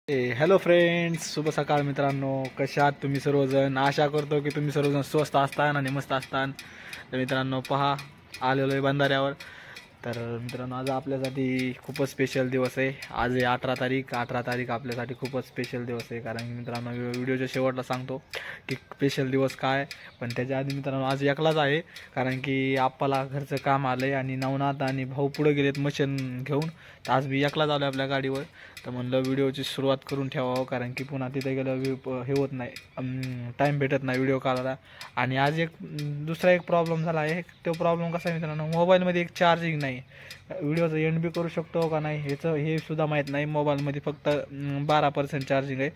Hello friends, शुभ सकाळ मित्रांनो. कशा आहात तुम्ही सर्वजण? आशा करतो की तुम्ही सर्वजण स्वस्त असतान आणि मस्त असतान. तर मित्रांनो पहा, आलेलो आहे बंधाऱ्यावर. तर मित्रांनो आज आपल्यासाठी खूपच स्पेशल दिवस आहे. आज आहे 18 तारीख. 18 तारीख आपल्यासाठी खूपच स्पेशल दिवस आहे. कारण की मित्रांनो व्हिडिओच्या शेवटला सांगतो की स्पेशल दिवस काय. पण त्याच्या आधी मित्रांनो आज एकलाच आहे. कारण की आप्पाला घरचं काम आलं आहे आणि नवनाथ आणि भाऊ पुढे गेलेत मशीन घेऊन. तर आज मी एकलाच आलो आपल्या गाडीवर. तर म्हणलं व्हिडिओची सुरुवात करून ठेवावं, कारण की पुन्हा तिथे गेलं हे होत नाही, टाईम भेटत नाही व्हिडिओ काढायला. आणि आज एक दुसरा एक प्रॉब्लेम झाला आहे. तो प्रॉब्लेम कसा आहे मित्रांनो, मोबाईलमध्ये एक चार्जिंग नाही. व्हिडिओचं एंड बी करू शकतो का नाही ह्याचं हे सुद्धा माहीत नाही. मोबाईलमध्ये फक्त 12% चार्जिंग आहे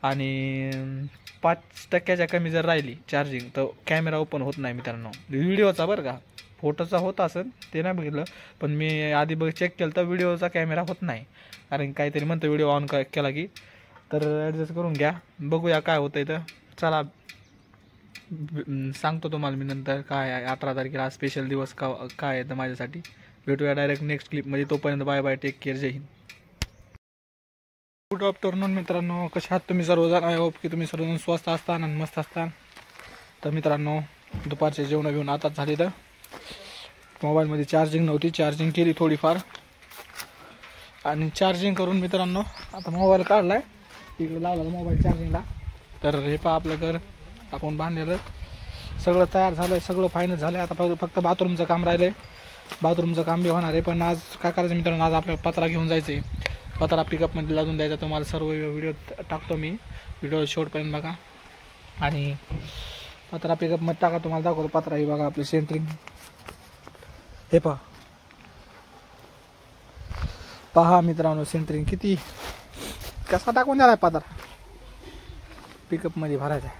आणि 5% कमी जर राहिली चार्जिंग तर कॅमेरा ओपन होत नाही मित्रांनो. व्हिडिओचा बरं का, फोटोचा होत असेल ते नाही बघितलं, पण मी आधी चेक केलं तर व्हिडिओचा कॅमेरा होत नाही. कारण काहीतरी म्हणतं व्हिडिओ ऑन केला की. तर ॲडजस्ट करून घ्या, बघूया काय होतं आहे. तर चला सांगतो तुम्हाला मी नंतर काय आहे 18 तारखेला स्पेशल दिवस काय आहे तर माझ्यासाठी. भेटूया डायरेक्ट नेक्स्ट क्लिपमध्ये. तोपर्यंत बाय बाय, टेक केअर, जय हिंद. गुड आफ्टरनून मित्रांनो, कशा आहात तुम्ही सर्वजण? आय होप की तुम्ही सर्वजण स्वस्त असतान आणि मस्त असतान. तर मित्रांनो दुपारचे जेवण घेऊन आताच झाले. तर मोबाईलमध्ये चार्जिंग नव्हती, चार्जिंग केली थोडीफार आणि चार्जिंग करून मित्रांनो आता मोबाईल काढला आहे, इकडे लावला मोबाईल चार्जिंगला. तर हे पहा आपलं घर आपण बांधलेलं सगळं तयार झालं आहे, सगळं फायनल झालं आहे. आता फक्त बाथरूमचं काम राहिलं आहे. बाथरूमचं काम बी होणार आहे. पण आज काय करायचं मित्रांनो, आज आपल्याला पत्रा घेऊन जायचं आहे. पत्रा पिकअपमध्ये लावून द्यायचा. तुम्हाला सर्व व्हिडिओ टाकतो मी, व्हिडिओ शेवटपर्यंत बघा. आणि पत्रा पिकअपमध्ये टाका, तुम्हाला दाखवतो पत्रा. ही बघा आपली सेंटरिंग, हे पहा मित्रांनो सेंटरिंग किती कसा टाकून द्याला पत्रा पिकअपमध्ये भरायचा आहे.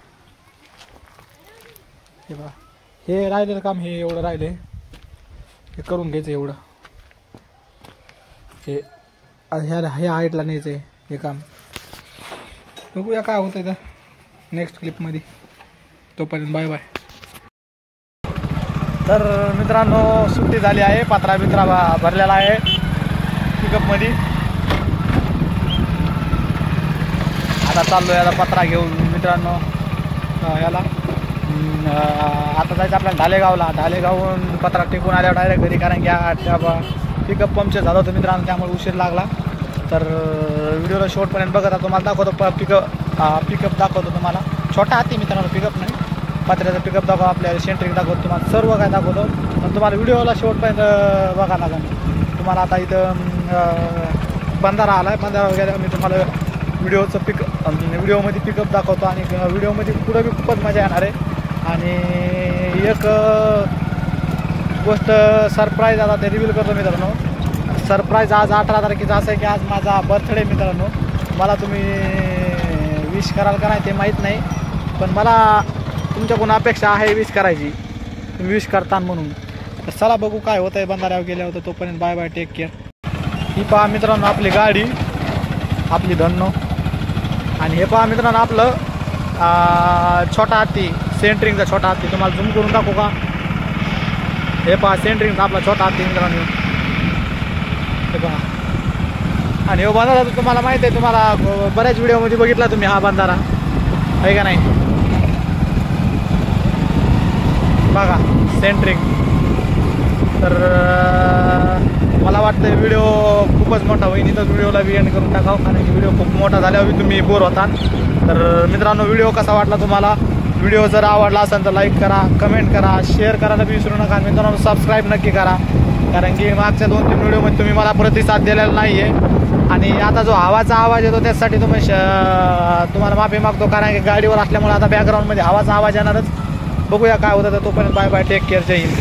हे पहा, हे राहिलेलं काम हे एवढं राहिले, हे करून घ्यायचं एवढं. हे ह्या हाईटला न्यायचं आहे हे काम. बघूया काय होतं आहे तर नेक्स्ट क्लिपमध्ये. तोपर्यंत बाय बाय. तर मित्रांनो सुट्टी झाली आहे, पत्रा बित्रा भरलेला आहे पिकअपमध्ये. आता चाललो याला पत्रा घेऊन मित्रांनो याला. आता जायचं आपल्याला ढालेगावला. ढालेगावहून पत्रा टेकून आल्यावर डायरेक्ट घरी, कारण की पिकअप पंक्चर झालं होतं मित्रांनो, त्यामुळे उशीर लागला. तर व्हिडिओला शेवटपर्यंत बघा. तुम्हाला दाखवतो पिकअप दाखवतो तुम्हाला. छोटा हाती मित्रांनो, पिकअप नाही, पत्र्याचा पिकअप दाखवतो, आपल्याला सेंटरिंग दाखवतो, तुम्हाला सर्व काय दाखवतो. पण तुम्हाला व्हिडिओला शेवटपर्यंत बघा लागेल. तुम्हाला आता इथं बंधारा आला आहे, बंधारा वगैरे मी तुम्हाला व्हिडिओमध्ये पिकअप दाखवतो. आणि व्हिडिओमध्ये पुढं बी खूपच मजा येणार आहे. आणि एक गोष्ट सरप्राईज आता ते रिव्हील करतो मित्रांनो. सरप्राईज आज 18 तारखेचा असं आहे की आज माझा बर्थडे मित्रांनो. मला तुम्ही विश कराल का नाही ते माहीत नाही, पण मला तुमच्याकडून अपेक्षा आहे विश करायची, तुम्ही विश करता म्हणून. तर चला बघू काय होतं आहे बंधाऱ्यावर गेल्यावर. तोपर्यंत बाय बाय, टेक केअर. ही पहा मित्रांनो आपली गाडी, आपली धन्नो. आणि हे पहा मित्रांनो आपलं छोटा हत्ती, सेंटरिंगचा छोटा हत्ती. तुम्हाला झूम करून दाखवू का? हे पहा सेंटरिंगचा आपला छोटा हत्ती मित्रांनो, हे पहा. आणि हो बंधारा तुम्हाला माहीत आहे, तुम्हाला बऱ्याच व्हिडिओमध्ये बघितला तुम्ही हा बंधारा, आहे का नाही? बघा सेंटरिंग. तर मला वाटतं व्हिडिओ खूपच मोठा होईल, इथंच व्हिडिओला बी एंड करून टाकावं, कारण की व्हिडिओ खूप मोठा झाल्यावर तुम्ही बोर होता. तर मित्रांनो व्हिडिओ कसा वाटला तुम्हाला? व्हिडिओ जर आवडला असेल तर लाईक करा, कमेंट करा, शेअर करायला विसरू नका. मित्रांनो सबस्क्राईब नक्की करा, कारण की मागच्या 2-3 व्हिडिओमध्ये तुम्ही मला प्रतिसाद दिलेला नाही आहे. आणि आता जो हवाचा आवाज येतो त्यासाठी तुम्हाला माफी मागतो, कारण की गाडीवर असल्यामुळे आता बॅकग्राऊंडमध्ये हवाचा आवाज येणारच. बघूया काय होतं. तर तोपर्यंत बाय बाय, टेक केअर, जय हिंद.